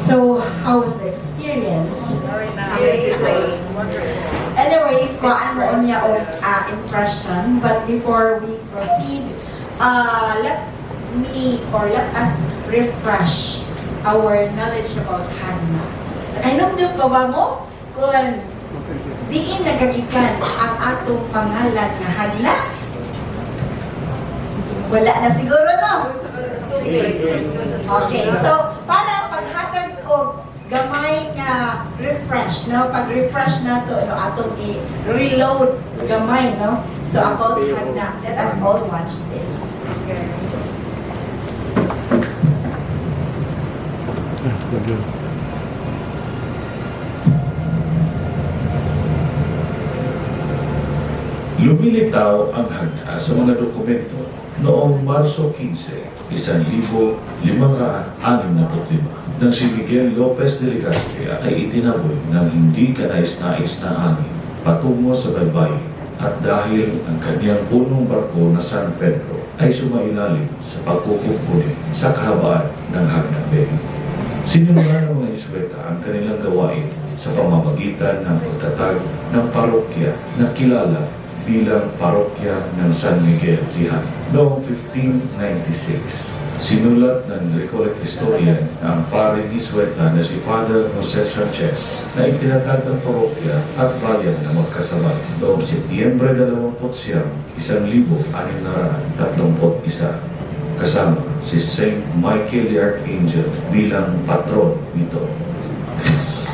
So, how was the experience? Anyway, kuhaan mo niya o impression. But before we proceed, let us refresh our knowledge about Hagna. Kainom doon pa ba mo? Kung diin nagagikan ang atong pangalan na Hagna? Wala na siguro, no? Okay, so para paghatag og gamay nga refresh, no? Pag-refresh na to, no, atong i-reload gamay, no? So about Hagna, let us all watch this. Lumilitaw ang Hagna sa mga dokumento noong Marso 15, 1565 nang si Miguel Lopez de Legazpi ay itinaboy ng hindi kanais-nais na hangin patungo sa baybayin at dahil ang kanyang punong barko na San Pedro ay sumailalim sa pagkukumpuni sa kahabaan ng Hagna Bay. Sinimula ng mga Hisweta ang kanilang gawain sa pamamagitan ng pagtatag ng parokya na kilala bilang parokya ng San Miguel Rihan. Noong 1596, sinulat ng Recollect historian ang paring Hisweta na si Father Jose Sanchez na itinatag ang parokya at bayan na magkasabay noong Setyembre 29, 1631 kasama si Saint Michael the Archangel bilang patron nito.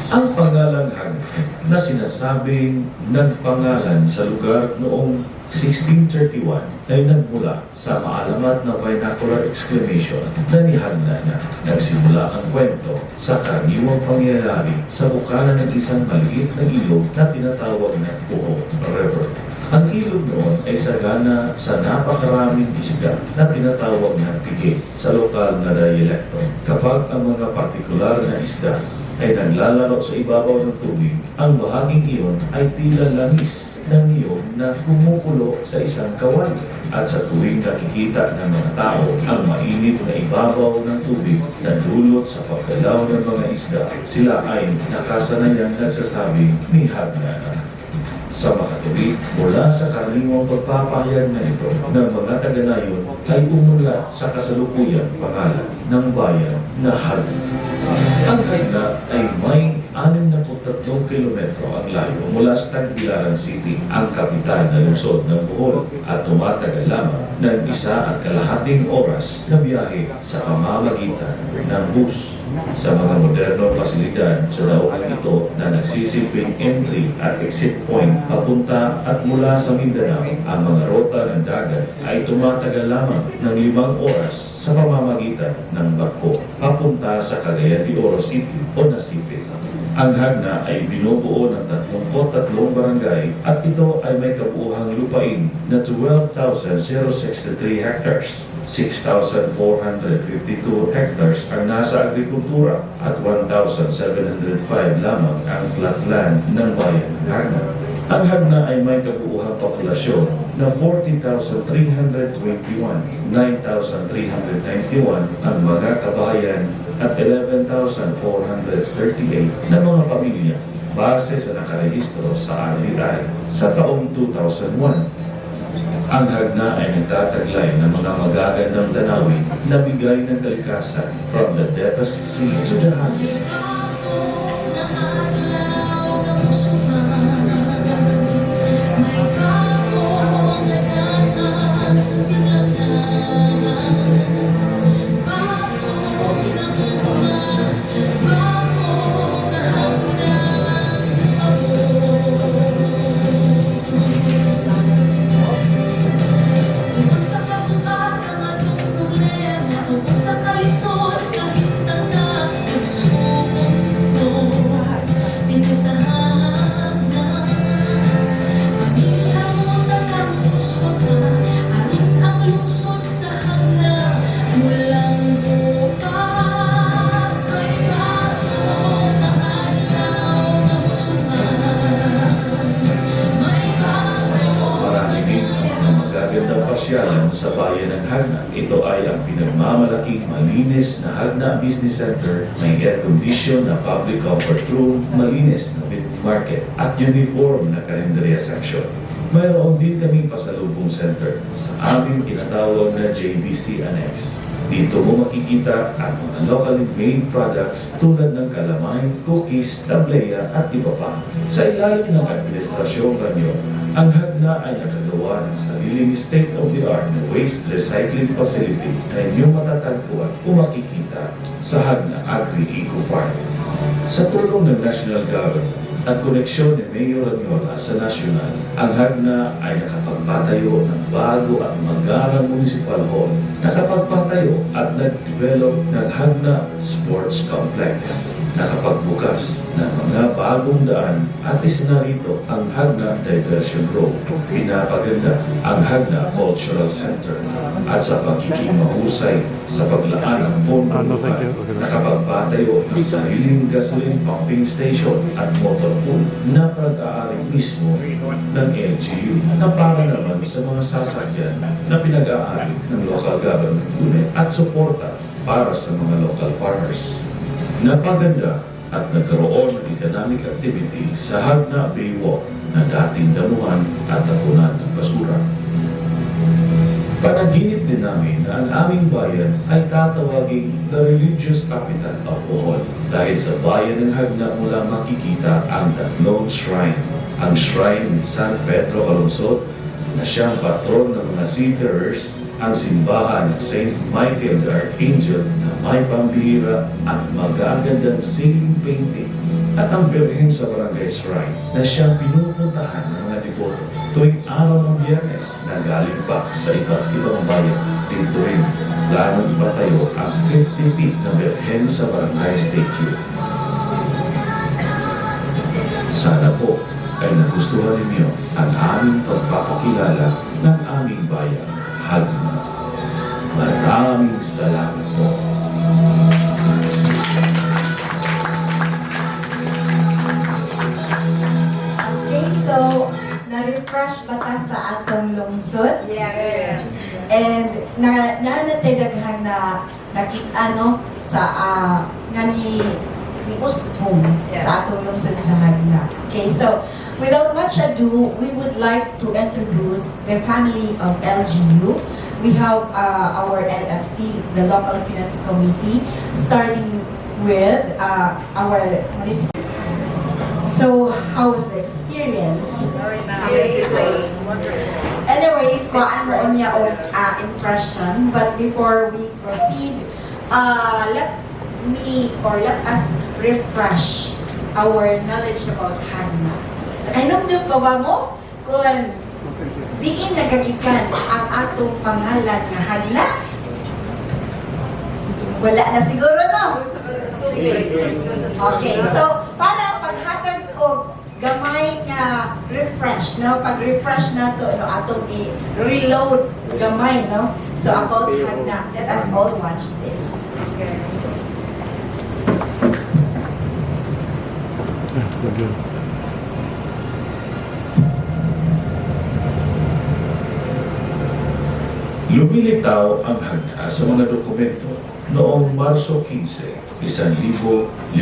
Ang pangalan Hagna na sinasabing nagpangalan sa lugar noong 1631 ay nagmula sa maalamat na vernacular exclamation na ni Hagna na nagsimula ang kwento sa karaniwang pangyayari sa bukana ng isang maliit na ilog na tinatawag na Puho River. Ang ilog noon ay sagana sa napakaraming isda na tinatawag na tige sa lokal na dialekto. Kapag ang mga partikular na isda ay naglalaro sa ibabaw ng tubig, ang bahaging iyon ay tila langis ng niyog na kumukulo sa isang kawali. At sa tuwing nakikita ng mga tao ang mainit na ibabaw ng tubig na dulot sa paggalaw ng mga isda, sila ay nakasanayang nagsasabing ni Hagna na. Sa makatuwid, mula sa karaniwang pagpapahayag na ito ng mga taga-nayon ay umulat sa kasalukuyang pangalan ng bayan na Hagna. Ang Hagna ay may 63 kilometro ang layo mula sa Tagbilaran City, ang kapital na lungsod ng Bohol, at tumatagal lamang ng 1.5 oras na biyahe sa pamamagitan ng bus. Sa mga modernong pasilidad sa daohan ito na nagsisilbing entry at exit point papunta at mula sa Mindanao, ang mga rota ng dagat ay tumatagal lamang ng 5 oras sa pamamagitan ng barko papunta sa Cagayan de Oro City o Nasipit. Ang Hagna ay binubuo ng 33 barangay at ito ay may kabuuhang lupain na 12,063 hectares. 6,452 hectares ang nasa agrikultura at 1,705 lamang ang flatland ng bayan ng Hagna. Ang Hagna ay may kabuuhang populasyon na 40,321, 9,391 ang mga kabahayan at 11,438 na mga pamilya base sa nakarehistro sa RBI sa taong 2001. Ang Hagna ay nagtataglay ng mga magagandang tanawin na bigay ng kalikasan from the deepest sea to the highest. pagmamalaking malinis na Hagna Business Center, may air-condition na public comfort room, malinis na meat market, at uniform na karinderya section. Mayroon din kaming pasalubong center sa aming tinatawag na JBC Annex. Dito mo makikita ang mga locally made products tulad ng calamine, cookies, tableya at iba pa. Sa ilalim ng administrasyong kanyo, ang Hagna ay nakagawa ng sariling state-of-the-art na waste recycling facility na inyong matatagpuan kung makikita sa Hagna Agri-Eco Park. Sa tulong ng National Government at koneksyon ni Mayor Anyola sa nasyonal, ang Hagna ay nakapagpatayo ng bago at magarang municipal hall, nakapagpatayo at nag-develop ng Hagna Sports Complex, nakapagbukas ng mga bagong daan at isa na rito ang Hagna Diversion Road, pinapaganda ang Hagna Cultural Center at sa pagiging mahusay sa paglaan ng ponduluhan, nakapagpatayo ng sariling gasoline pumping station at motor pool na pag-aari mismo ng LGU na para naman sa mga sasakyan na pinag-aari ng local government unit at suporta para sa mga local farmers. Napaganda at nagkaroon ng economic activity sa Hagna Baywalk na dating damuhan at tapunan ng basura. Panaginip din namin na ang aming bayan ay tatawaging the religious capital of Bohol dahil sa bayan ng Hagna mula makikita ang tatlong shrine. Ang shrine ni San Pedro Calungsod na siyang patron ng mga seafarers, ang simbahan ng St. Michael the Archangel na may pambihira at magagandang ceiling painting, at ang Birhen sa Barangay Shrine na siyang pinupuntahan ng mga devoto tuwing araw ng Biyernes na galing pa sa iba't ibang bayan. Dito rin planong ipatayo ang 50 feet na Birhen sa Barangay Statue. Sana po ay nagustuhan ninyo ang aming pagpapakilala ng aming bayan, Hagna. Maraming salamat po. Okay, so na-refresh ba ta sa atong lungsod? Yes. And nanatidaghan na nakita no sa nga ni Usbong Yes. sa atong lungsod sa Hagna. Okay, so without much ado, we would like to introduce the family of LGU. We have our LFC, the Local Finance Committee, starting with our municipal. So, how was the experience? Very nice. Anyway, kuhaan mo niya og impression. But before we proceed, let us refresh our knowledge about Hagna. Anong doon pa ba mo? Kung diin nagagikan ang atong pangalan na Hagna? Wala na siguro, no? Okay, so para paghatag ko gamay nga refresh, no? Pag-refresh na to, no, atong i-reload gamay, no? So about Hagna, let us all watch this. Lumilitaw ang Hagna sa mga dokumento noong Marso 15, 1565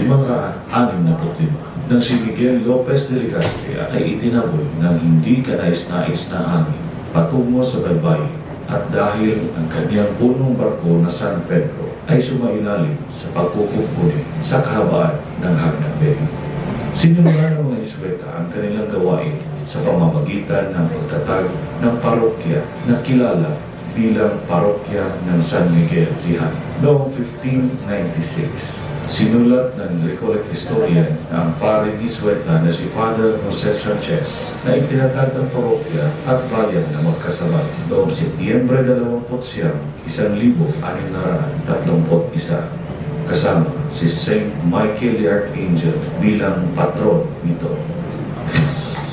nang si Miguel Lopez de Legazpi ay itinaboy ng hindi kanais-nais na hangin patungo sa baybayin, at dahil ang kanyang punong barko na San Pedro ay sumailalim sa pagkukumpuni sa kahabaan ng Hagna Bay. Sinimulan ng mga Hisweta ang kanilang gawain sa pamamagitan ng pagtatag ng parokya na kilala bilang parokya ng San Miguel Lihan noong 1596. Sinulat ng Recollect historian na ang paring Hisweta na si Father Jose Sanchez na itinatag ang parokya at bayan na magkasabay noong Setyembre 29, 1631 kasama si St. Michael the Archangel bilang patron nito.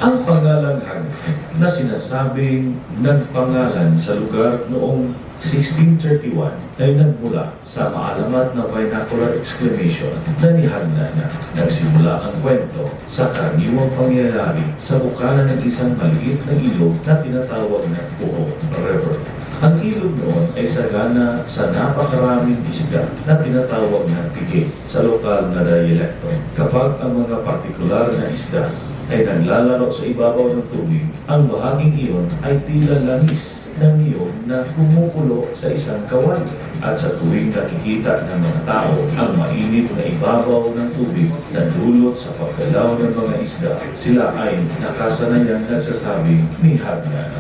Ang pangalang Hagna na sinasabing nagpangalan sa lugar noong 1631 ay nagmula sa maalamat na vernacular exclamation na ni Hagna na nagsimula ang kwento sa karaniwang pangyayari sa bukana ng isang maliit na ilog na tinatawag na Puho River. Ang ilog noon ay sagana sa napakaraming isda na tinatawag na tige sa lokal na dialekto. Kapag ang mga partikular na isda ay naglalaro sa ibabaw ng tubig, ang bahaging iyon ay tila langis ng niyog na kumukulo sa isang kawali. At sa tuwing nakikita ng mga tao ang mainit na ibabaw ng tubig na dulot sa paggalaw ng mga isda, sila ay nakasanayang nagsasabing ni Hagna.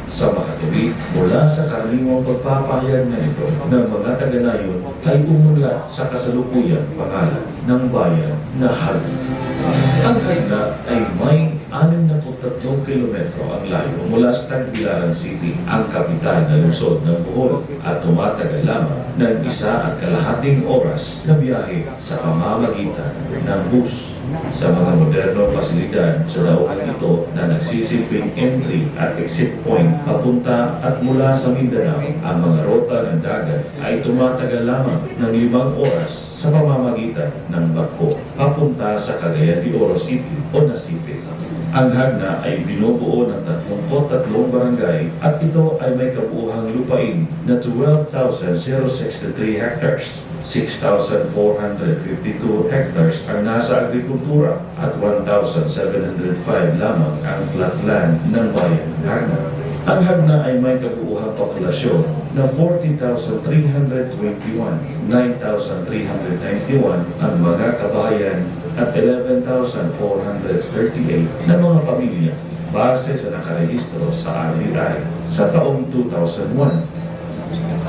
Sa makatuwid, mula sa karaniwang pagpapahayag na ito ng mga taga-nayon ay umunlad sa kasalukuyang pangalan ng bayan na Hagna. Ang Hagna ay may 63 kilometro ang layo mula sa Tagbilaran City, ang kapital na lungsod ng Bohol, at tumatagal lamang ng 1.5 oras na biyahe sa pamamagitan ng bus. Sa mga modernong pasilidad sa daungan ito na nagsisilbing entry at exit point papunta at mula sa Mindanao, ang mga rota ng dagat ay tumatagal lamang ng 5 oras sa pamamagitan ng barko papunta sa Cagayan de Oro City o Nasipe. Ang Hagna ay binubuo ng 33 barangay at ito ay may kabuuhang lupain na 12,063 hectares. 6,452 hectares ang nasa agrikultura at 1,705 lamang ang flatland ng bayan ng Hagna. Ang Hagna ay may kabuuhang populasyon na 40,321, 9,391 ang mga kabahayan at 11,438 na mga pamilya base sa nakarehistro sa RBI sa taong 2001.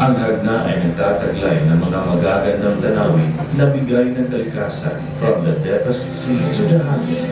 Ang Hagna ay nagtataglay ng mga magagandang tanawin na bigay ng kalikasan from the deepest sea to the highest.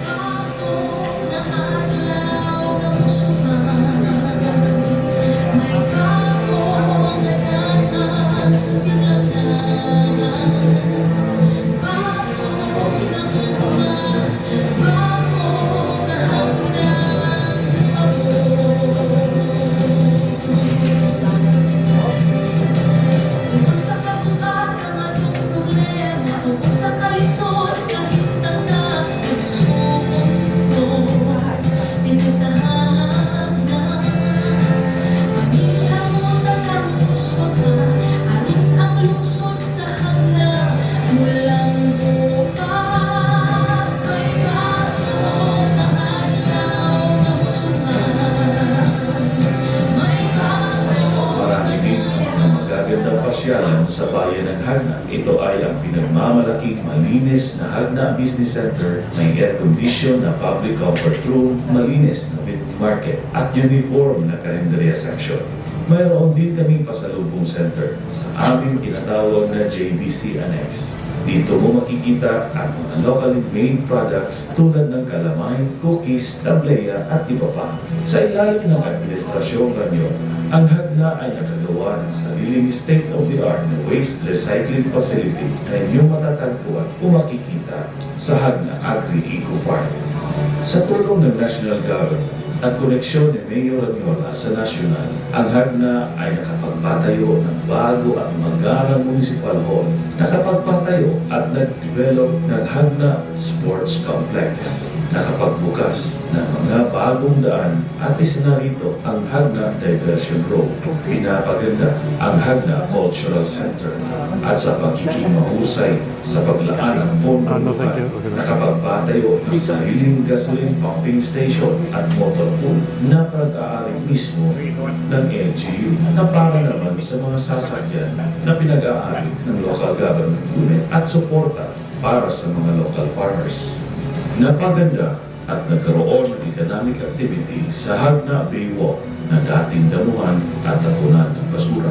Sa bayan ng Hagna. Ito ay ang pinagmamalaking malinis na Hagna Business Center, may air condition na public comfort room, malinis na meat market at uniform na karinderya section. Mayroon din kaming pasalubong center sa aming tinatawag na JBC Annex. Dito mo makikita ang mga locally made products tulad ng calamay, cookies, tablea at iba pa. Sa ilalim ng administrasyong kanyo, ang Hagna ay nakagawa ng sariling state-of-the-art na waste recycling facility na inyong matatagpuan kung makikita sa Hagna Agri-Eco Park. Sa tulong ng National Government at koneksyon ni Mayor Ranyola sa nasyonal, ang Hagna ay nakapagpatayo ng bago at magarang municipal hall, nakapagpatayo at nag-develop ng Hagna Sports Complex, nakapagbukas ng mga bagong daan at isa na rito ang Hagna Diversion Road, pinapaganda ang Hagna Cultural Center at sa pagiging mahusay sa paglaan ng pondo nakapagpatayo ng sariling gasoline pumping station at motor pool na pag-aari mismo ng LGU na para naman sa mga sasakyan na pinag-aari ng local government unit at suporta para sa mga local farmers. Napaganda at nagkaroon ng economic activity sa Hagna Baywalk na dating damuhan at tapunan ng basura.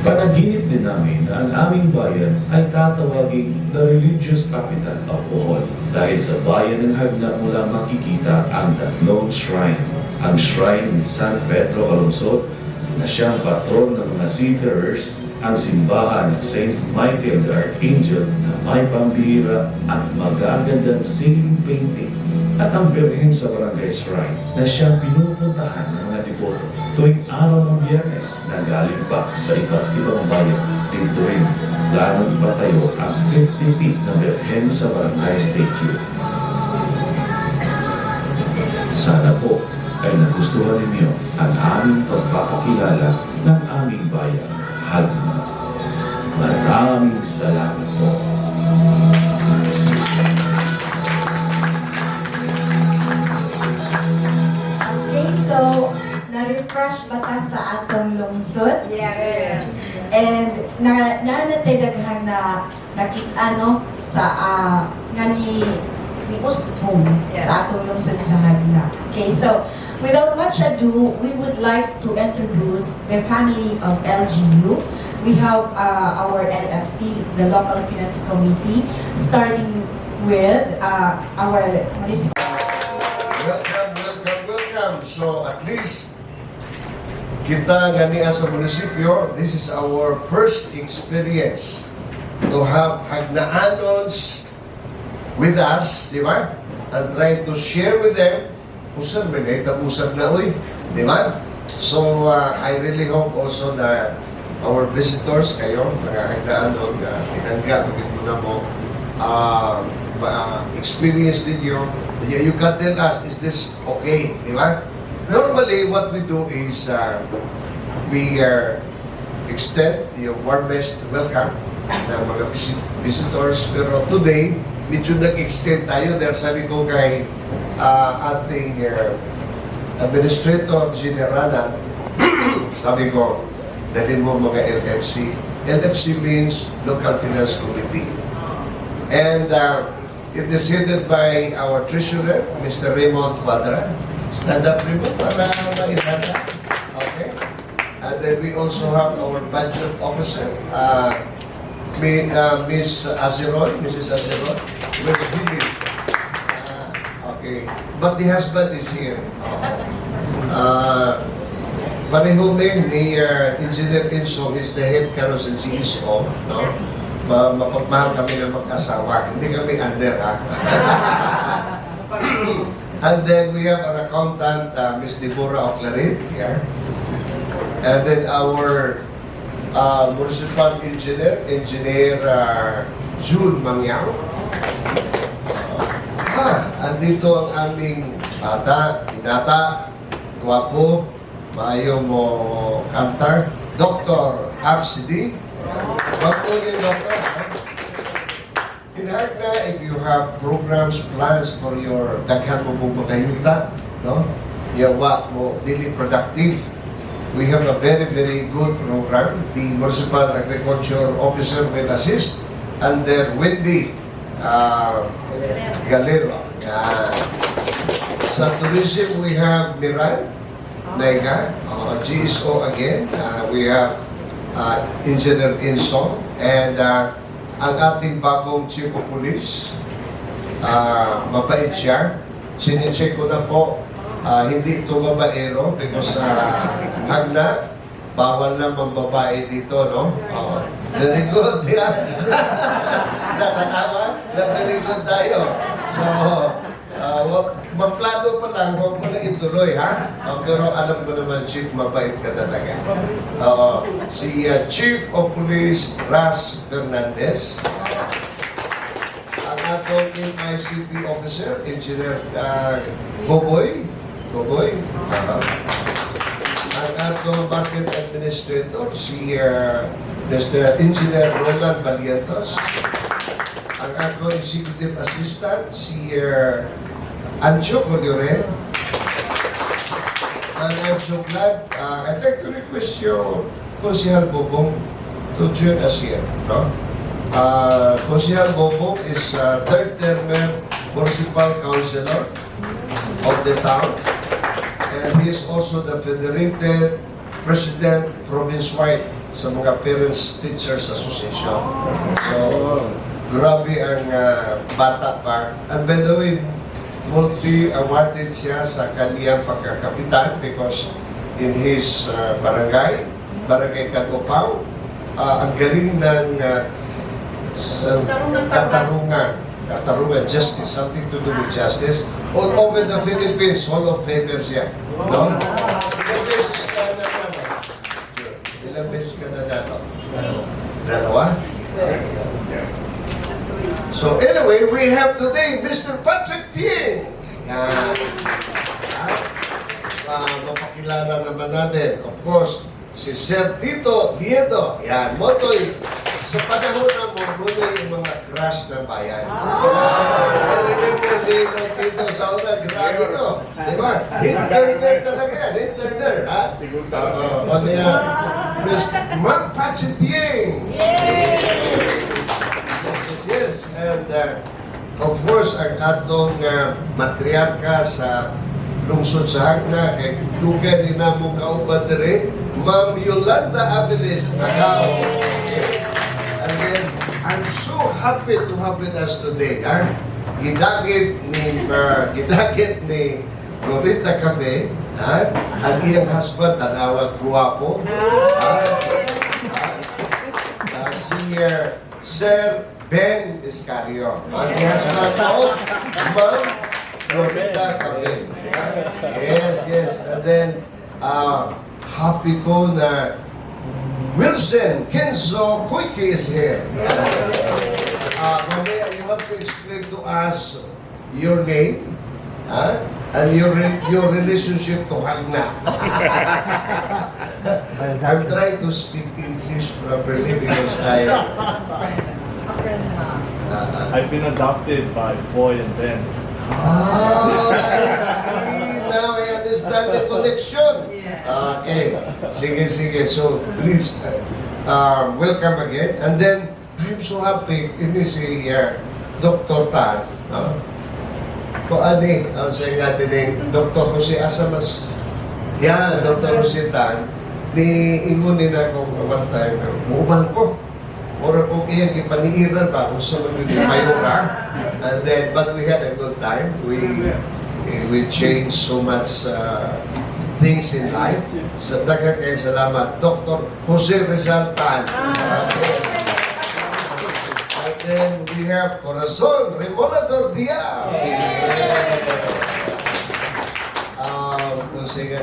Panaginip din namin na ang aming bayan ay tatawaging the religious capital of Bohol dahil sa bayan ng Hagna mula makikita ang tatlong shrine. Ang shrine ni San Pedro Calungsod na siyang patron ng mga seafarers, ang simbahan ng St. Michael the Archangel na may pambihira at magagandang ceiling painting, at ang Birhen sa Barangay Shrine na siyang pinupuntahan ng mga devoto tuwing araw ng Biyernes na galing pa sa iba't ibang bayan. Dito rin, planong ipatayo ang 50 feet na Birhen sa Barangay Statue. Sana po ay nagustuhan ninyo ang aming pagpapakilala ng aming bayan, Hagna. Maraming salamat po. Okay, so na-refresh ba ta sa atong lungsod? Yes. And nanatidaghan na nakita no sa nga ni Usbong Yeah. sa atong lungsod sa Hagna. Okay, so without much ado, we would like to introduce the family of LGU. We have our LFC, the Local Finance Committee, starting with our municipal. Welcome. So at least kita gani sa munisipyo, this is our first experience to have Hagnaanons with us, di ba? And try to share with them. Usap, may naitapusan na uy, di ba? So I really hope also na our visitors kayo, mga Hagnaanon, pinangga, magiging na mo, experience ninyo. You can tell us, is this okay? Di ba? Normally, what we do is we extend yung warmest welcome ng mga visitors. Pero today, medyo nag-extend tayo dahil sabi ko kay ating Administrator General, sabi ko, dalhin mo mga LFC. LFC means Local Finance Committee. And it is headed by our treasurer, Mr. Raymond Quadra. Stand up, Raymond, para mairada. Okay. And then we also have our budget officer, Miss Azeron, Mrs. Azeron. Okay. But the husband is here. Pareho din ni Engineer Insong is the head karon sa GSO, no? Mapagmahal kami ng mag-asawa. Hindi kami under, ha? And then we have an accountant, Ms. Deborah Oclarit, yeah. And then our municipal engineer, June Mangyao. Andito ang aming bata, binata, guwapo, maayo mo kantar, Dr. Absidi. Guwapo yung doktor. In Hagna, if you have programs, plans for your daghan mo mong mga yuta, no? Yawa mo, dili productive. We have a very, very good program. The Municipal Agriculture Officer will assist under Wendy Galero. Yan. Sa tourism, we have Miran Naiga, GSO again. We have Engineer Inso, and ang ating bagong Chief of Police, mabait siya. Sinicheck ko na po, hindi ito babaero because Hagna, bawal na mambabae dito, no? Very good, yeah. Nakatama? Very good tayo. So, magplano pa lang, huwag mo na ituloy, ha? Pero alam ko naman, Chief, mabait ka talaga. Si Chief of Police, Ras Fernandez. Ang atong MICP Officer, Engineer Boboy. Ang atong Market Administrator, si Mr. Engineer Roland Valientos. Ang atong Executive Assistant, si Ancho Colioren. And I'm so glad, I'd like to request you, Konsehal Bobong, to join us here. No? Konsehal Bobong is third-term municipal councilor of the town. And he is also the federated president province-wide sa mga Parents Teachers Association. So, grabe ang bata pa. And by the way, multi-awarded siya sa kaniyang pagkakapitan because in his barangay Kagupaw, ang galing ng katarungan, justice, something to do with justice. All over the Philippines, Hall of Fame siya. No? Ilang beses ka na naman? Ilang beses ka na nato? Dalawa? So anyway, we have today Mr. Patrick Tieng. mapakilala naman natin. Of course, si Sir Tito Nieto. Yan, Motoy. Sa panahon na mo, muna yung mga crush ng bayan. Remember si Tito Sauna, grabe to. Di ba? Hit-turner talaga yan, hit-turner. Ha? O niya, Miss Mark Pachitieng. Yes, and of course, ang atong matriarka sa lungsod sa Hagna, kay Dugan ni Namo Kauban dire, Ma'am Yolanda Abilis, Nagao. Again, I'm so happy to have with us today. Ha? Gidagit ni Florita Cafe, ha? Ang iyang husband, tanawag guwapo. Si Sir Ben Iscario. Ang husband ko, Ma'am Florita Cafe. Yes. And then, happy ko na Wilson Kenzo Koike is here. Mamaya, you have to explain to us your name and your relationship to Hagna. I'm trying to speak English properly because I've been adopted by Foy and Ben. I see. Now I understand the connection. Okay. Sige. So, please, welcome again. And then, I'm so happy. Ini si Dr. Tan. Ko ani, ang sayo natin ni Dr. Jose Asamas. Yan, Dr. Jose Tan. Ni ingunin ako one time. Muubang ko. Mura ko kaya ipaniiran pa kung sa mga mayora. And then, but we had a good time. We changed so much things in life. Sa daghang kayo salamat, Dr. Jose Rizal Tan. And then we have Corazon Remolador Diaz.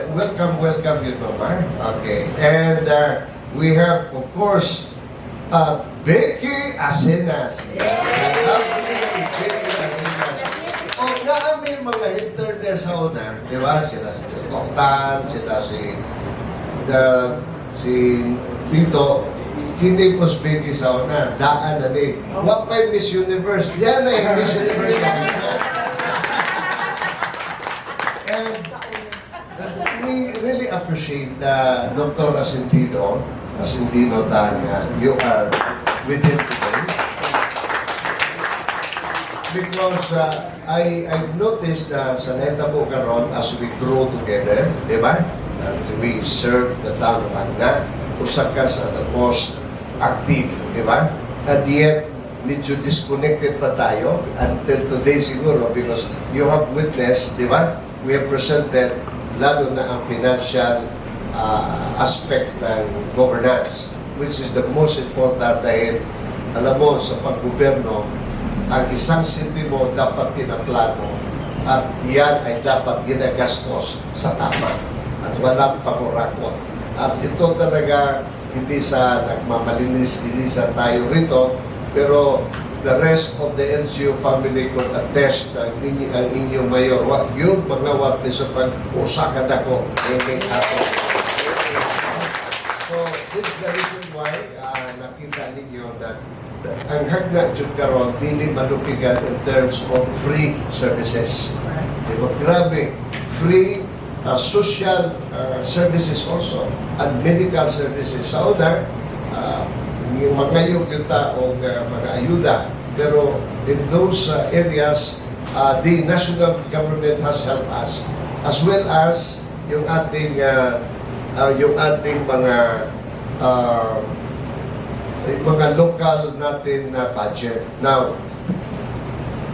Welcome you, Mama. Okay. And we have, of course, Becky Asenas. Becky Asenas. O naami mga interner sa una, di ba? Sila si Oktan, sila si Tito. Hindi po Becky sa una. Daan na ni. What may Miss Universe? Yan na yung Miss Universe. And we really appreciate Dr. Asentino Tanya, you are with him today. Because I've noticed na sa netabo karon as we grow together, di ba? And we serve the town of Hagna, usa ka sa the most active, di ba? And yet, medyo disconnected pa tayo until today siguro because you have witnessed, di ba? We have presented lalo na ang financial aspect ng governance, which is the most important dahil alam mo sa paggoberno, ang isang sentimo dapat pinaplano at yan ay dapat ginagastos sa tama at walang pagurakot. At ito talaga hindi sa nagmamalinis-linisan tayo rito, pero the rest of the NGO family could attest ang inyong mayor. Yun mga wat sa pag-usakan ako ng ato. So, this is the reason why nakita ninyo na ang Hagna jud karon dili malupigan in terms of free services. Diba? Grabe, free social services also and medical services. Sa una, yung mga yuta o mga ayuda. Pero in those areas, the national government has helped us as well as yung ating mga local natin na budget. Now,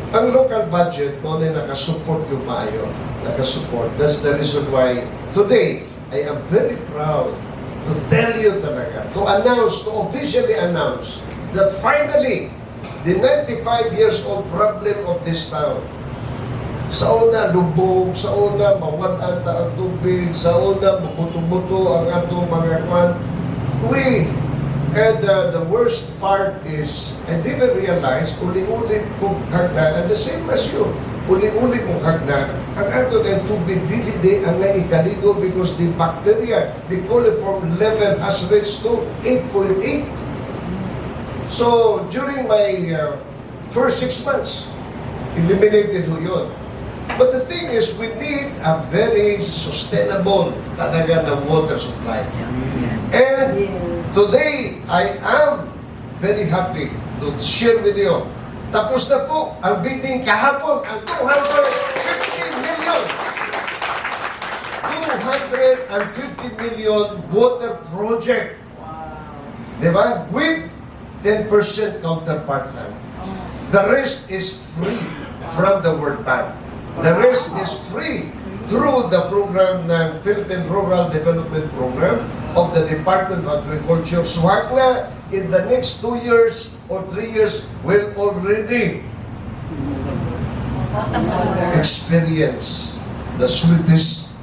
ang local budget mo na nakasupport yung maayo. Nakasupport. That's the reason why today, I am very proud to tell you talaga, to officially announce that finally, the 95 years old problem of this town, sa una lubog, sa una mawad ang tubig, sa una mabuto-buto ang atong mga kwan. And the worst part is, I didn't realize, uli-ulit kong Hagna, and the same as you, uli-uli mong hagna, ang ato ng tubig dili di ang nga ikaligo because the bacteria, the coliform level has reached to 8.8. So, during my first 6 months, eliminated ho yun. But the thing is, we need a very sustainable talaga na water supply. And today, I am very happy to share with you. Tapos na po ang bidding kahapon, ang 250 million. 250 million water project. Diba? With 10% counterpart lang. The rest is free from the World Bank. The rest is free through the program ng Philippine Rural Development Program of the Department of Agriculture. So na in the next 2 years or 3 years will already experience the sweetest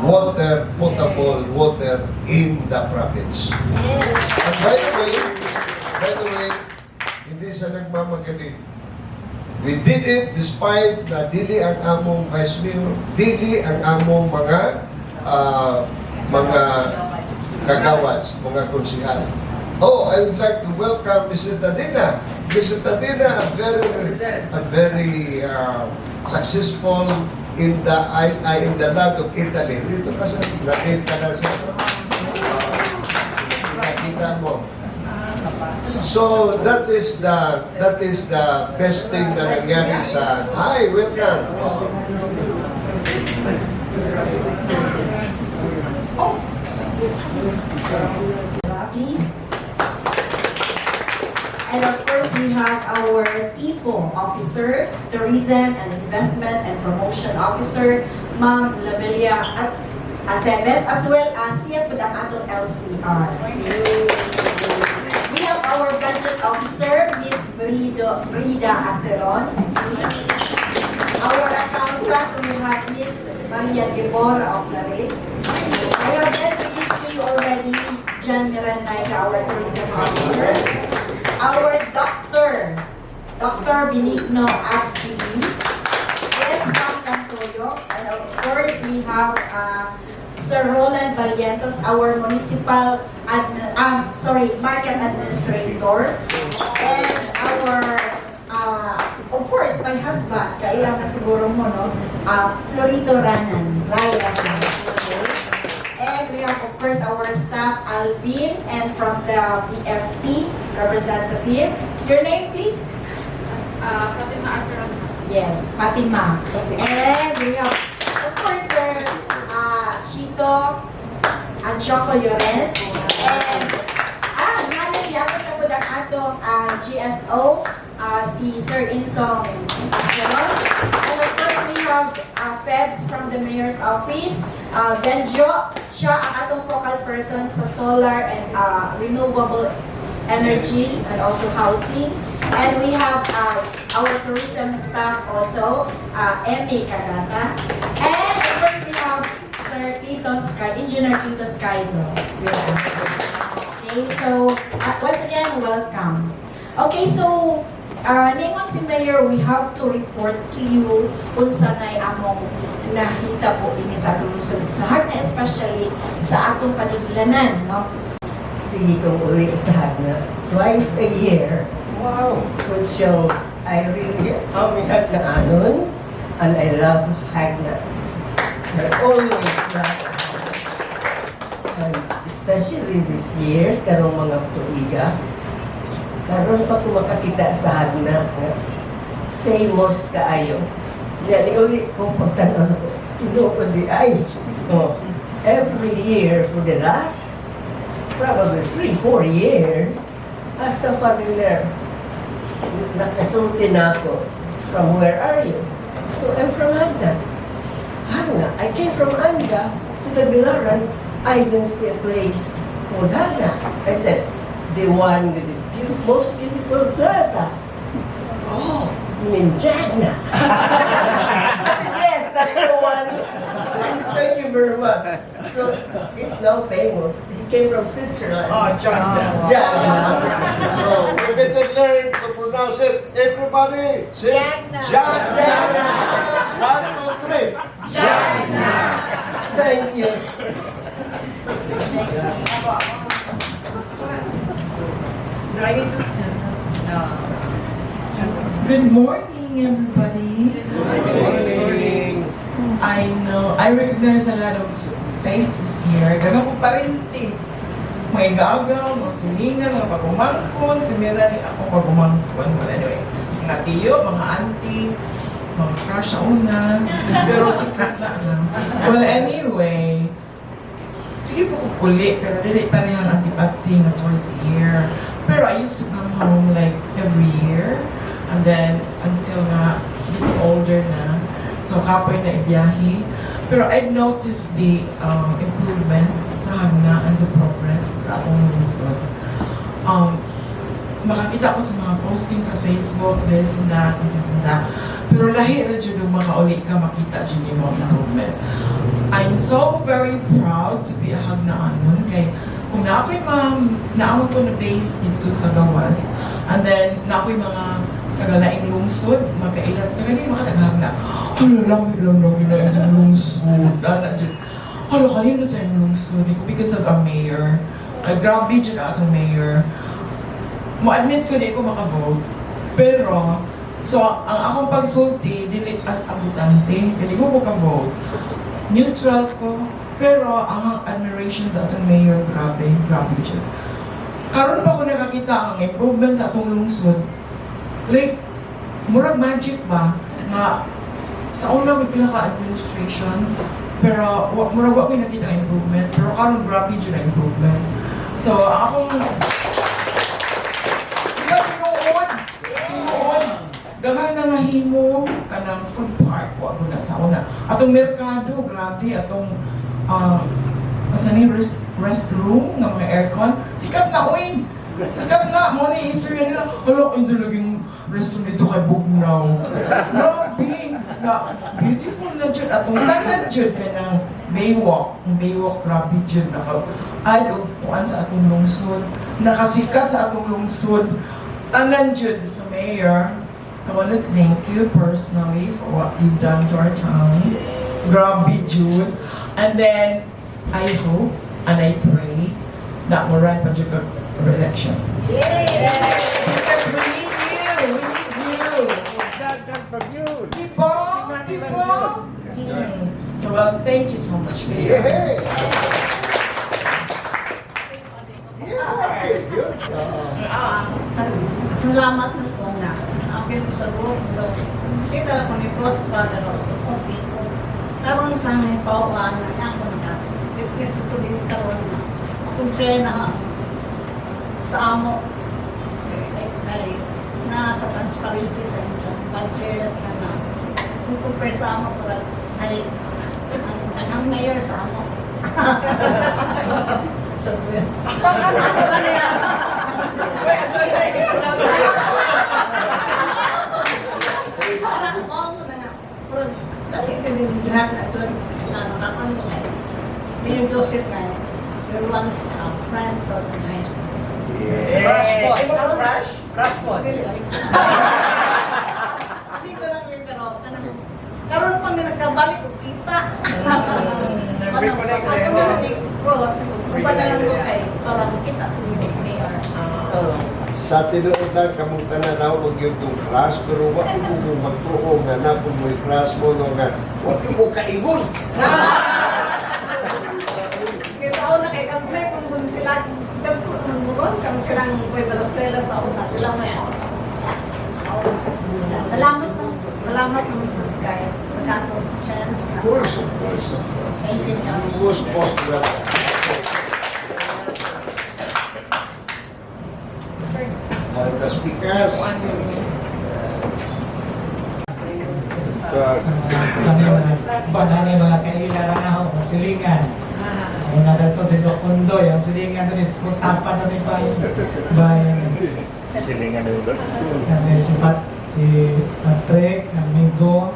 water, potable water in the province. And by the way, hindi sa nagmamagaling. We did it despite na dili ang among vice mayor, dili ang among mga kagawads, mga konsihal. Oh, I would like to welcome Mr. Tadina. Mr. Tadina, a very successful in the land of Italy. Dito ka sa natin ka na sa nakita mo. So that is the best thing na nangyari sa hi, welcome. Please. And of course, we have our TIPO officer, Tourism and Investment and Promotion Officer, Ma'am Lamelia at Aceves, as well as siya po ang atong LCR. We have our Budget Officer, Ms. Brida Aceron. Please. Our accountant, we have Ms. Maria Deborah Oclaret. I have introduced to you already John Miranda, our Tourism Officer. Our Dr. Benigno Agsili. Yes, Ma'am Cantoyo. And of course, we have Sir Roland Valientos, our municipal market administrator. And our, of course, my husband, kailangan siguro mo, no? Florito Ranan, Rai Ranan. Okay? And we have, of course, our staff, Alvin, and from the BFP representative. Your name, please? Fatima Asperon. Yes, Fatima. And we have, of course, Sir Chito and Choco Lloren. And, namin dapat na po ng atong GSO, si Sir Insong Asperon. And of course, we have Febs from the Mayor's Office. Benjo, siya ang atong focal person sa solar and renewable energy and also housing. And we have our tourism staff also, Emmy Cagata. And of course, we have Sir Engineer Tito Skydo with us. Okay, so once again, welcome. Okay, so ningon si Mayor, we have to report to you kung sanay among nahita po ini sa atong lungsod sa Hagna, especially sa atong paniglanan, no? Sige kong uli sa Hagna twice a year. Wow! Which shows I really love Hagna Anon and I love Hagna. I always love Hagna. And especially this year, karong mga tuiga, karon pa ko makakita sa Hagna, famous kaayo. Yan, uli ko pagtanong ko, tinuod di ay. Oh, every year for the last probably 3-4 years, hasta familiar. Nakasulti na ako. From where are you? So, I'm from Hagna. Hagna? I came from Anga to Tagbilaran. I didn't see a place called Hagna. I said, the one with the most beautiful plaza. Oh, you mean Jagna? Yes, that's the one. Thank you very much. So, it's now famous. He came from Switzerland. Oh, John. Jagna. So, we better learn to So now say, everybody, say, Jana. Jana. 1, 2, 3. Thank you. Do I need to stand up? Good morning, everybody. I know, I recognize a lot of faces here. Daga ko parente. Mga igagaw, mga silingan, mga pagumangkon, si Melanie, ako pagumangkon. Well, anyway, mga tiyo, mga auntie, mga crush sa una, pero secret na lang. Well, anyway, sige po kukuli, pero dili pa rin ang antipatsy na twice a year. Pero I used to come home like every year. And then, until nga, getting older na, so kapoy na ibiyahe. Pero I've noticed the improvement sa hagna and the progress sa atong lungsod. Makakita ko sa mga posting sa Facebook, this and that, and this and that. Pero lahi na dyan yung makauli ka makita dyan yung mga improvement. I'm so very proud to be a hagna anon. Kay kung na ako'y naamon ko na base dito sa gawas, and then na ako'y mga kagalaing lungsod, magkailan, tagali mga tagahagna. Hala lang ginain dyan lungsod. Hala kanina sa yung lungsod. Because of a mayor. Ay, grabe dyan na atong mayor. Mo-admit ko di ko makavote. Pero, so, ang akong pagsulti, dili as ang butante. Hindi ko makavote. Neutral ko. Pero, ang admiration sa atong mayor, grabe dyan. Karon pa ko nakakita ang improvement sa atong lungsod. Like, murag magic ba, nga sa una may pinaka-administration, pero murag wa ko'y nakita ang improvement, pero karon grabe yun ang improvement. So, akong tinuod, daghan na nahimo kanang food park, wag mo na sa una. Atong merkado, grabe, atong restroom, nga mga aircon, sikat na, uy! Sikat na, mo na yung history nila. Hala, hindi laging restroom dito kay Bugnaw. Grabe! Na, beautiful na dyan. Atong tanan dyan ka ng Baywalk. Ang Baywalk, grabe dyan. Ay, kuan sa atong lungsod. Nakasikat sa atong lungsod. Tanan dyan sa mayor. I want to thank you personally for what you've done to our town. Grabe dyan. And then, I hope and I pray that mo run pa dyan ka re-election. Because we need you! Diba? So, well, thank you so much, Mayor. Salamat ng una. Apil ko sa buong daw. Kasi talaga ni Prots pa daw. Okay. Karon sa mga pauwan na ako na. Gusto ko din karon na. Kung kaya na sa amo ay nasa transparency sa inyo. Budget na kung compare sa amo para ay ang mayor sa amo. So, ano yan? Parang mo na nga. Pero, nakikinig lahat na ito na nakapan ko ngayon. Mayor Joseph ngayon. You're once a friend of the high school. Crush po. Imo ko crush? Crush po. Hindi ko lang rin, pero karoon pa may nagkabalik ko kita. Reconnect na yun. Kung pa na lang ko kay parang kita kung hindi mayor. Sa tinuod na kamong tanan na huwag yung itong class, pero wag mo magtuo nga na kung may class mo no nga, wag mo kaingon. Kaya sa una kay Kamay, kung sila, kung silang may balaswela sa una, sila may salamat ng kaya nagkakaroon chance. Of course. Thank you. Most possible. Haritas Pikas. Panani mga kailangan ako, silingan. Ay na dito si Doc Undoy, ang silingan doon is kutapan na rin bayan. Silingan na yun. Kami si Patrick, amigo,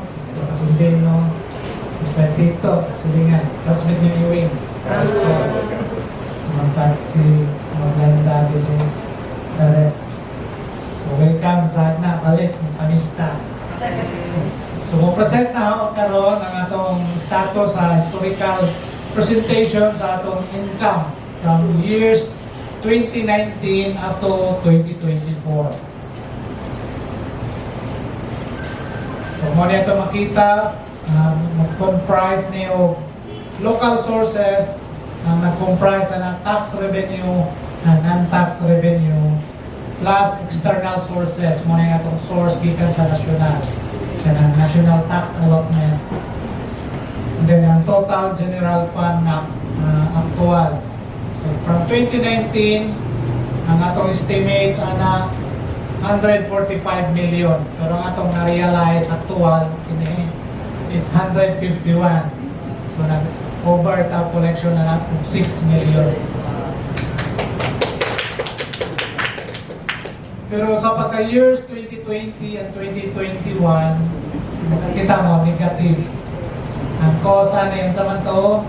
si Deno, si Santito, silingan. Tapos with yung Ewing. Sumantat si Maganda, Bilis, the rest. So, So welcome sa na balik ng Pamista. So kung present na ako karon ang atong status sa historical presentation sa atong income from years 2019 up to 2024. So mo niya ito makita, mag-comprise niyo local sources ang nag-comprise ng tax revenue and non-tax revenue plus external sources mo na itong source gikan sa national kanang national tax allotment, and then ang total general fund na actual. So from 2019 ang atong estimates ana 145 million, pero ang atong na-realize actual kini is 151. So na over top collection na 6 million. Pero sa pagka-years 2020 and 2021, makikita mo, negative. Ang kosa na yun sa man to,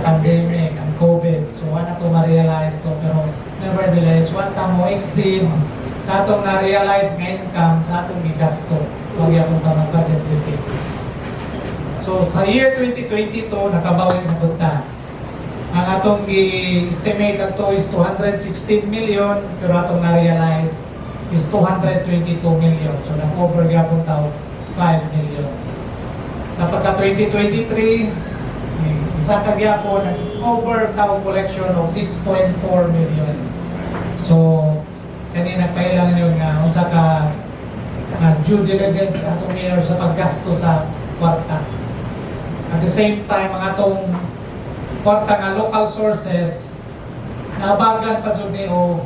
pandemic, ang COVID. So, wala to ma-realize to. Pero, nevertheless, wala mo exceed sa atong na-realize nga income sa atong gigasto. Huwag yung tamang budget deficit. So, sa year 2022, nakabawi na punta. Ang atong i-estimate ato is 216 million, pero atong na-realize is 222 million. So, nag-over gapon tao 5 million. Sa pagka 2023, isa ka gyapon nag-over tao collection of 6.4 million. So, kanina kailangan yun nga, unsa ka due diligence sa atong mayor sa paggasto sa kwarta. At the same time, ang atong kwarta nga local sources nabagan pa dyan o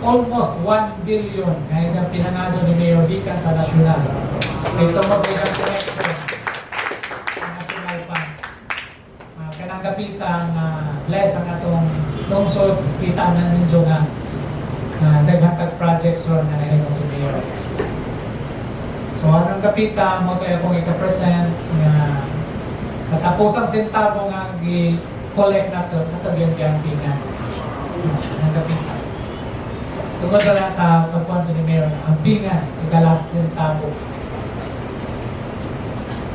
almost 1 billion kaya dyan pinangadyo ni Mayor gikan sa nasyonal. Ito mo sa ilang connection sa national funds. Kanang kapitang bless ang atong lungsod, kita na ninyo nga naghatag projects ron na naging si Mayor. So anong kapitang mo tayo kung ika-present nga katapusang sentabo nga i-collect nato, natagyan campingan. Ang kapita. Tungkol na lang sa pagpuan ni Mayor, ang pingan, ika-last sentabo.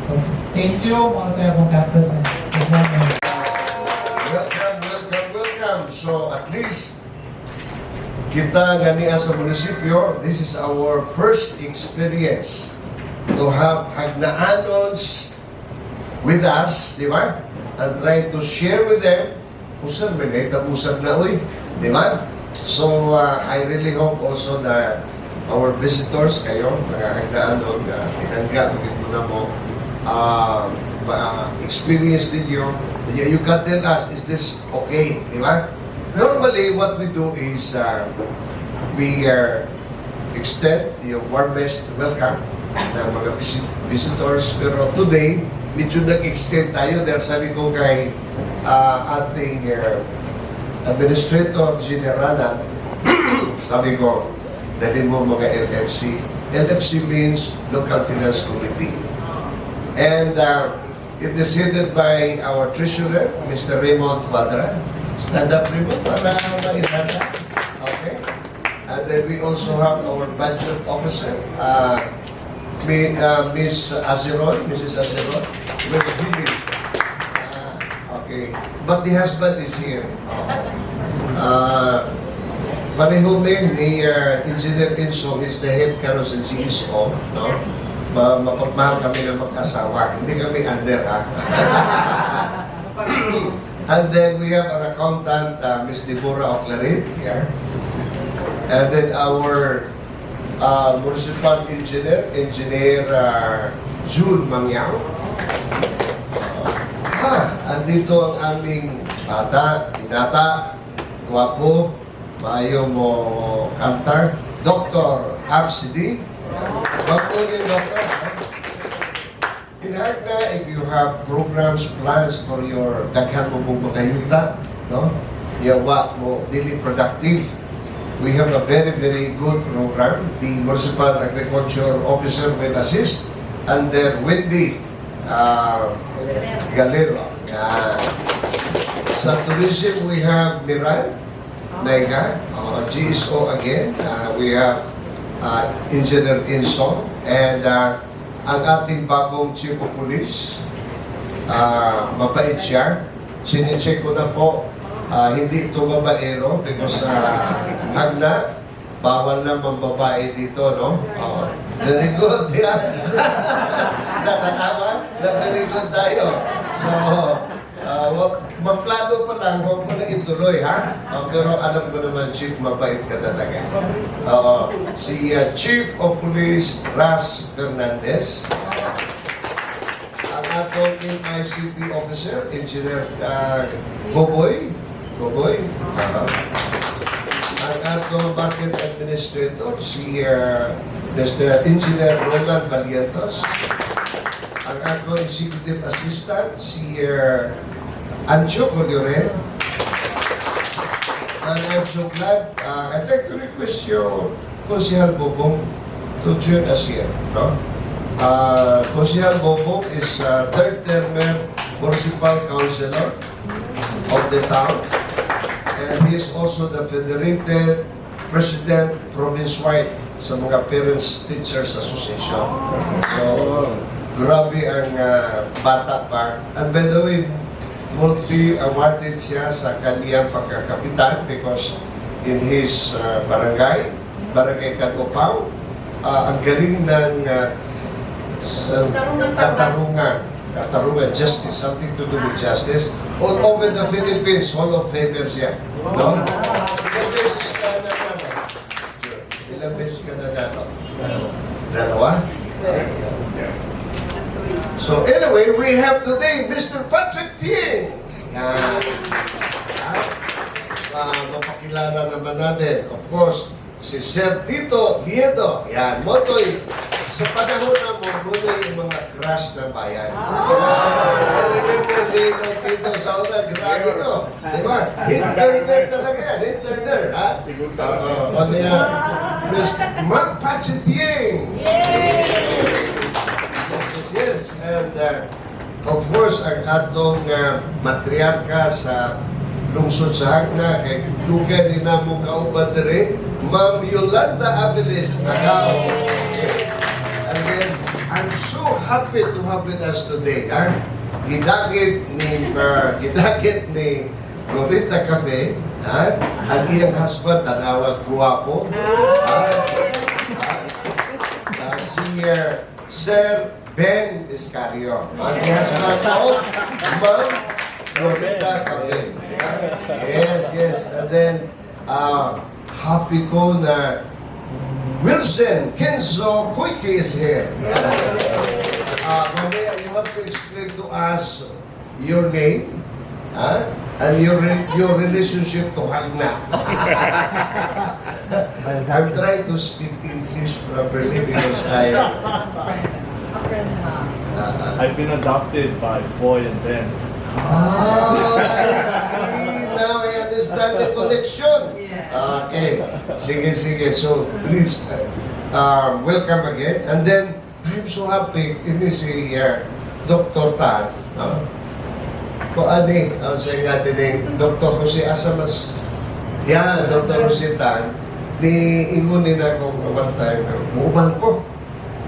So, thank you, mga tayo kong ka-present. Welcome. So at least kita gani sa munisipyo, this is our first experience to have hagnaanons with us, di ba? And try to share with them kung saan may naitapusan na uy, di ba? So, I really hope also that our visitors kayo, mga hagnaanon, pinangga, magiging na mo, experience ninyo, you can tell us, is this okay, di ba? Normally, what we do is, we extend yung warmest welcome ng mga visitors, pero today, medyo nag-extend tayo dahil sabi ko kay ating Administrator General sabi ko, dahil mo mga LFC. LFC means Local Finance Committee. And it is headed by our Treasurer, Mr. Raymond Quadra. Stand up, Raymond, para mairada. Okay. And then we also have our Budget Officer, Miss Azeron, Mrs. Azeron. Okay. But the husband is here. Pareho ni Engineer Insong is the head karon sa GSO, no? Mapagmahal kami ng mag-asawa. Hindi kami under, ha? And then we have our accountant, Ms. Deborah Oclarit, here. And then our municipal engineer, June Mangyao. Andito ang aming binata, guwapo, maayo mo kantar, Dr. Absidi. Guwapo yung doctor. In Hagna, if you have programs, plans for your daghan mo mong mga yuta, no? Yawa mo, dili productive. We have a very, very good program. The Municipal Agriculture Officer will assist under Wendy Galero. Sa tourism, we have Miran Naiga, GSO again. We have Engineer Inso, and ang ating bagong Chief of Police, mabait siya. Sinicheck ko na po, hindi ito babaero because Hagna, bawal na mambabae dito, no? Very good, yan. Nakakama na very good tayo. So, magplano pa lang, huwag mo na ituloy, ha? Pero alam ko naman, Chief, mabait ka talaga. Si Chief of Police Ras Fernandez, ang atong MICT Officer, Engineer Boboy, ang atong Market Administrator, si Mr. Engineer Roland Barrientos, ang atong Executive Assistant, si Ancho Colioren. And I'm so glad, I'd like to request you, Konsehal Bobong, to join us here, no? Konsehal Bobong is third-term municipal councilor of the town, and he is also the federated president province-wide sa mga Parents Teachers Association. So, grabe ang bata pa. And by the way, multi-awarded siya sa kaniyang pagkakapitan because in his barangay Katupaw, ang galing ng katarungan, justice, something to do with justice. All over the Philippines, Hall of Fame siya. No? Ilang beses ka na nato? Dalawa? So anyway, we have today Mr. Patrick Ting. Yan. Mapakilala naman natin, of course, si Sir Tito Nieto. Yan, Motoy. Sa panahon na mo, muna yung mga crush ng bayan. Remember si Tito Sauna, grabe to. Diba? Hit-turner talaga yan, hit-turner. Ano yan? Mr. Mang Patrick Ting. Yes, and of course, ang atong matriarka sa lungsod sa Hagna, kay Lugan ni Namo Kauban dire, Ma'am Yolanda Abilis Agaw. Again, I'm so happy to have with us today. Gidagit ni Florita Cafe, ang iyang husband, tanawag guwapo. Si Sir Ben Iscario. Ang husband ko, Ma'am Florita Cafe. Yes. And then, happy ko na Wilson Kenzo Koike is here. Mamaya, you have to explain to us your name and your relationship to Hagna. I'm trying to speak English properly because I've been adopted by Foy and Ben. I see. Now I understand the connection. Okay. Sige. So, please, welcome again. And then, I'm so happy. Ini si Dr. Tan. Ko ani, ang sayo natin ni Dr. Jose Asamas. Yan, Dr. Jose Tan. Ni ingunin ako one time. Muubang ko.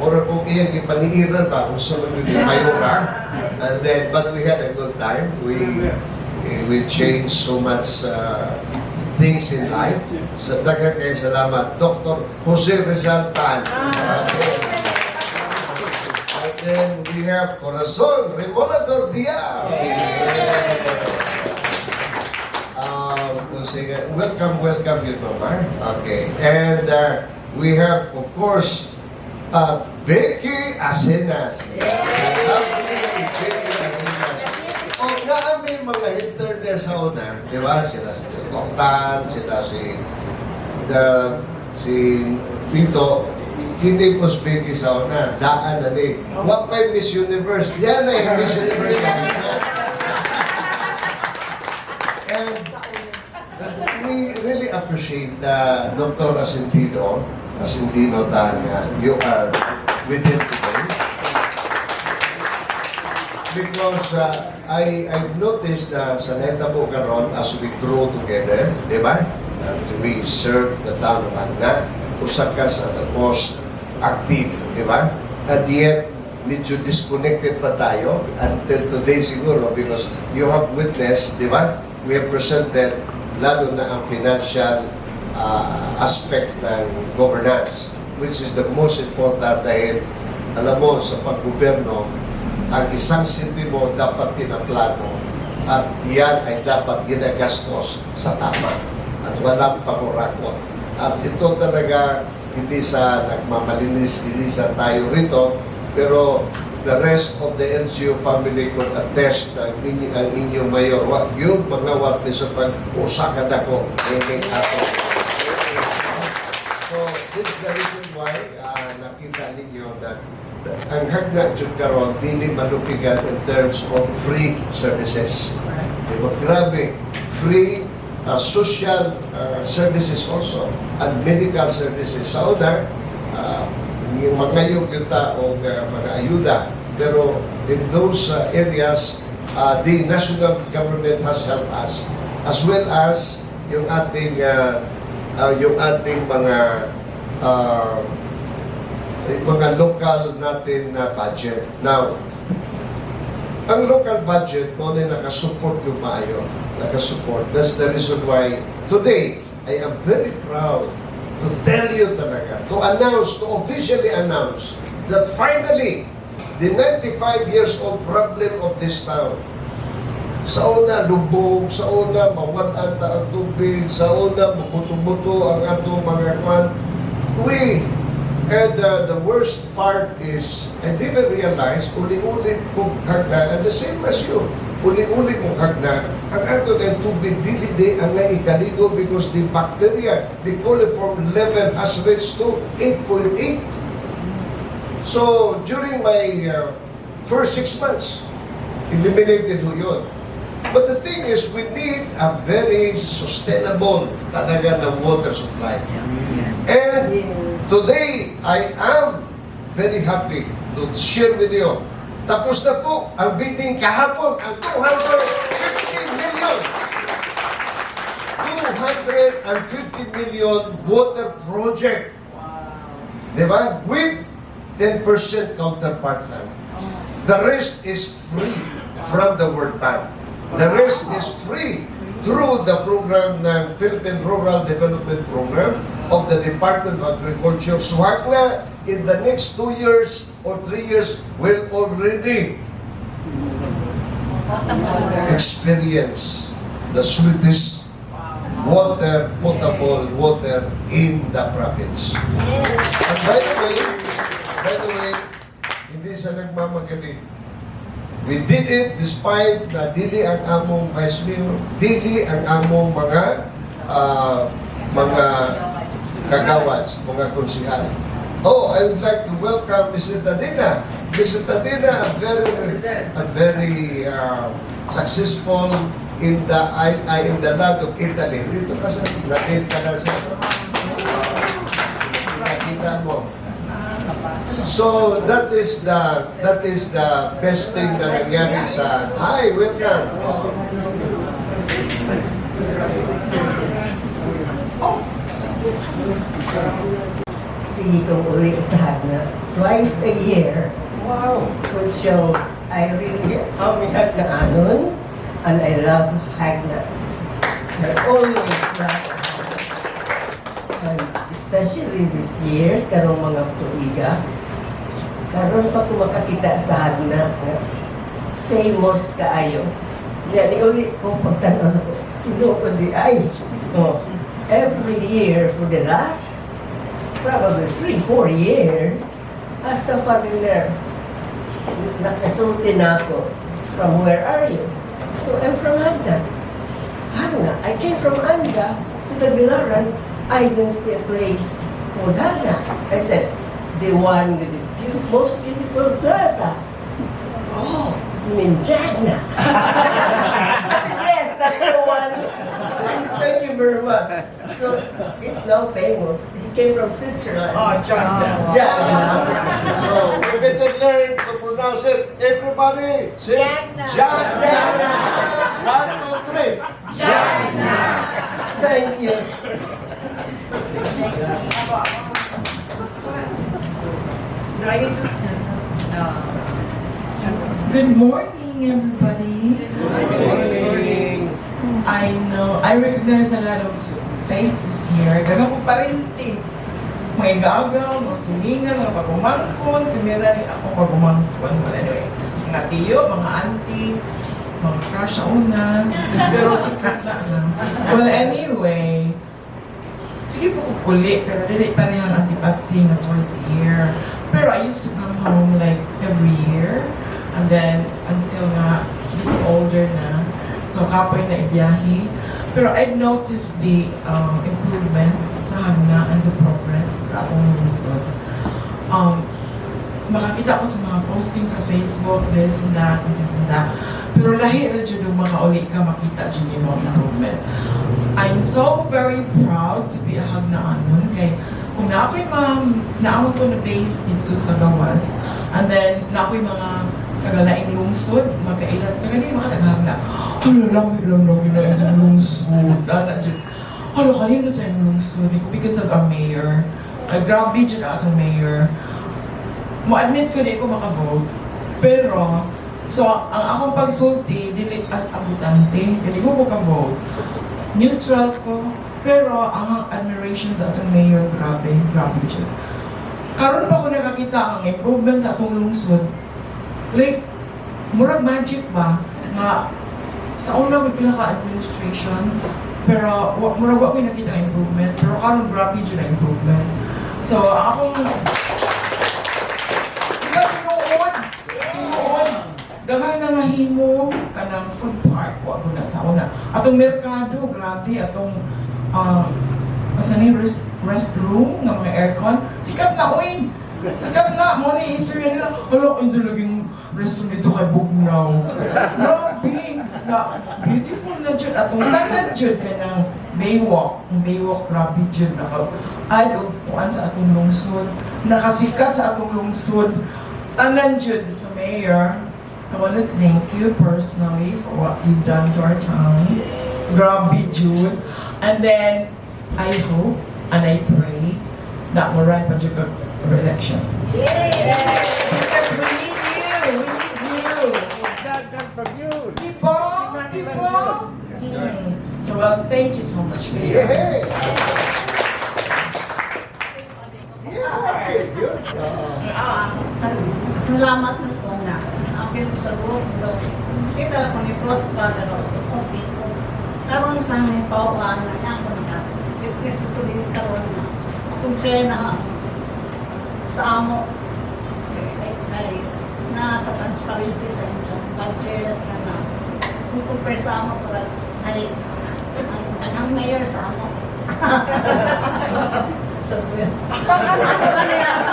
Mura ko kaya ipaniiran pa kung sa mga mayora. And then, but we had a good time. We changed so much things in life. Sa daghang kayo salamat, Dr. Jose Rizal Tan. And then we have Corazon Remolador Diaz. Welcome you, Mama. Okay. And we have, of course, Becky Acenas. Becky Acenas. O namin mga interner sa una, di ba? Sila si Octan, sila si Tito. Hindi po Becky sa una, daan na ni. What by Miss Universe? Yan na Miss Universe. And we really appreciate Dr. Asentino Tan, you are with him today. Because I've noticed na sa netabo karon as we grow together, di ba? And we serve the town of Hagna. usa ka sa the most active, di ba? And yet, medyo disconnected pa tayo until today siguro because you have witnessed, di ba? We have presented lalo na ang financial aspect ng governance, which is the most important dahil alam mo sa paggoberno, ang isang sentimo dapat pinaplano at yan ay dapat ginagastos sa tama at walang pamurakot. At ito talaga hindi sa nagmamalinis-linisan tayo rito, pero the rest of the NGO family could attest ang inyong mayor. Wag yun, mga watmi sa pag-usakan ako, may ato. So, this is the reason why nakita ninyo na ang hagna jud karon dili malupigan in terms of free services. Diba? Grabe, free social services also and medical services. Sa una, yung mga yuta o mga ayuda. Pero in those areas, the national government has helped us as well as yung ating mga local natin na budget. Now, ang local budget mo na nakasupport yung maayo. Nakasupport. That's the reason why today, I am very proud to tell you talaga, to announce, to officially announce that finally, the 95 years old problem of this town, sa una lubog, sa una mawad-an ang tubig, sa una mabuto-buto ang atong mga kwan, and the worst part is, I didn't realize, uli-ulit kong hagna, and the same as you, uli-ulit kong hagna, ang ato ng tubig, dili ang nga ikaligo because the bacteria, the coliform level has reached to 8.8. So, during my first 6 months, eliminated ho yun. But the thing is, we need a very sustainable talaga na water supply. And today, I am very happy to share with you. Tapos na po ang bidding kahapon, ang 250 million. 250 million water project. Diba? With 10% counterpart lang. The rest is free from the World Bank. The rest is free through the program ng Philippine Rural Development Program of the Department of Agriculture. So na in the next 2 years or 3 years will already experience the sweetest water, potable water in the province. And by the way, hindi sa nagmamagaling. We did it despite na dili ang among vice mayor, dili ang among mga kagawads, mga konsihal. Oh, I would like to welcome Mr. Tadina. Mr. Tadina, a very successful in the land of Italy. Dito ka sa natin ka na sa nakita mo. So that is the best thing na nangyari sa hi, welcome. See kong uli sa hagna twice a year. Wow. Which shows I really love Hagna-anon and I love Hagna. I always love and especially these years, karong mga tuiga, karon pa ko makakita sa Hagna nga famous kaayo. Yan, uli ko pagtanaw na ko, tinuod di ay. Oh, every year for the last probably 3-4 years, hasta foreigner, nakasulti na ako, from where are you? So, I'm from Hagna. Hagna, I came from Anda to Tagbilaran. I didn't see a place called Hagna. I said, the one with the most beautiful plaza. Oh, you mean Jagna? I said, yes, that's the one. Thank you very much. So, it's now famous. He came from Switzerland. Oh, Jagna. Jagna. So we better learn to pronounce it. Everybody says Jagna. 1, 2, 3. Thank you. Do I need to stand up? Good morning, everybody. I know, I recognize a lot of faces here. Daga po pa rin, mga igagaw, mga silingan, mga pagumangkon, simira rin ako pagumangkon. Well, anyway, mga tiyo, mga auntie, mga crush sa una, pero secret na. Well, anyway, sige po kukuli, pero dili pa rin ang antipatsi na twice a year. Pero I used to come home like every year, and then until nga, getting older na, so kapoy na ibiyahe. Pero I've noticed the improvement sa hagna and the progress sa atong lungsod. Makakita ko sa mga posting sa Facebook, this and that, and this and that. Pero lahi na dyan yung makauli ka makita dyan yung mga improvement. I'm so very proud to be a Hagnaanon. Kay kung na ako'y naamon ko na base dito sa Gawas, and then na ako'y mga kagalaing lungsod, magkailan, kagaling mga taghagna. Hala lang na yung lungsod. Hala, kanina sa yung lungsod. Because of our mayor. Grabe dyan na atong mayor. Mo-admit ko di ko makavote. Pero, so, ang akong pagsulti, dili as abutante. Hindi ko makavote. Neutral ko. Pero, ang admiration sa atong mayor, grabe dyan. Karon pa ko nakakita ang improvement sa atong lungsod. Like, murag magic ba? Nga, sa una may pinaka-administration, pero murag wa ko nakita ang improvement. Pero karon grabe dyan ang improvement. So, akong... Tinuod! Daghan na nahimo ka ng food park, wag mo na sa una. Atong merkado, grabe, atong restroom, ng mga aircon, sikat na, uy! Sikat na, mo na history nila. Hala, hindi laging restroom dito kay Bugnaw. Grabe! Na, beautiful na dyan. Atong tanan dyan ka ng Baywalk. Ang Baywalk, grabe dyan. Naka-add o kuan sa atong lungsod. Nakasikat sa atong lungsod. Tanan dyan sa mayor. I want to thank you personally for what you've done to our town. Grabe, Jude. And then, I hope and I pray that we'll run pa dyan ka re-election. Because we need you! We need you! Diba? Diba? So, well, thank you so much, Mayor. Salamat ng tunga. Apil ko sa buhok daw. Sita ko ni Prots pa, pero okay ko. Karoon sa mga pauaan na niya ako nagkakaroon. Gusto ko din karoon na. Compare na sa amo. Ay, na sa transparency sa inyo. Budget na. Kung compare sa amo, ay, ang mayor sa amo. So, yun. Ano yan?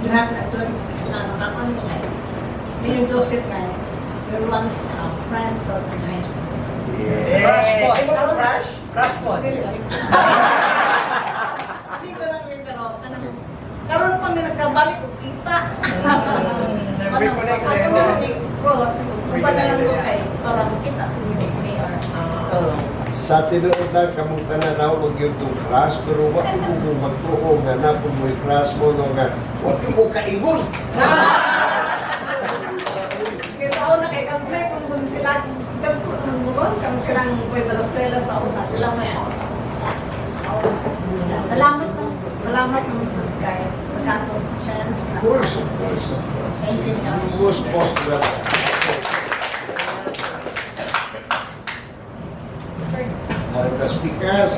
Lahat na ito na nakapan niya. Mayor Joseph na you're once a friend of the high school. Crush po. Imo ba crush? Crush po. Hindi ko lang rin, pero karoon pa may nagkabalik ko kita. Nag-reconnect na Kasi yun. mo ni Rod, kung ba na lang ko kay para makita ko ni Mayor. Sa tinuod na kamong tanan na huwag yung itong class, pero wag mo magtuo nga na kung may class mo no nga, wag mo kaibon. Kaya sa una kay Kamplay, kung sila, kung silang Puy Valenzuela sa una, sila may salamat ng kay nagkatong chance. Of course. Thank you. Most possible. Harap na speakers.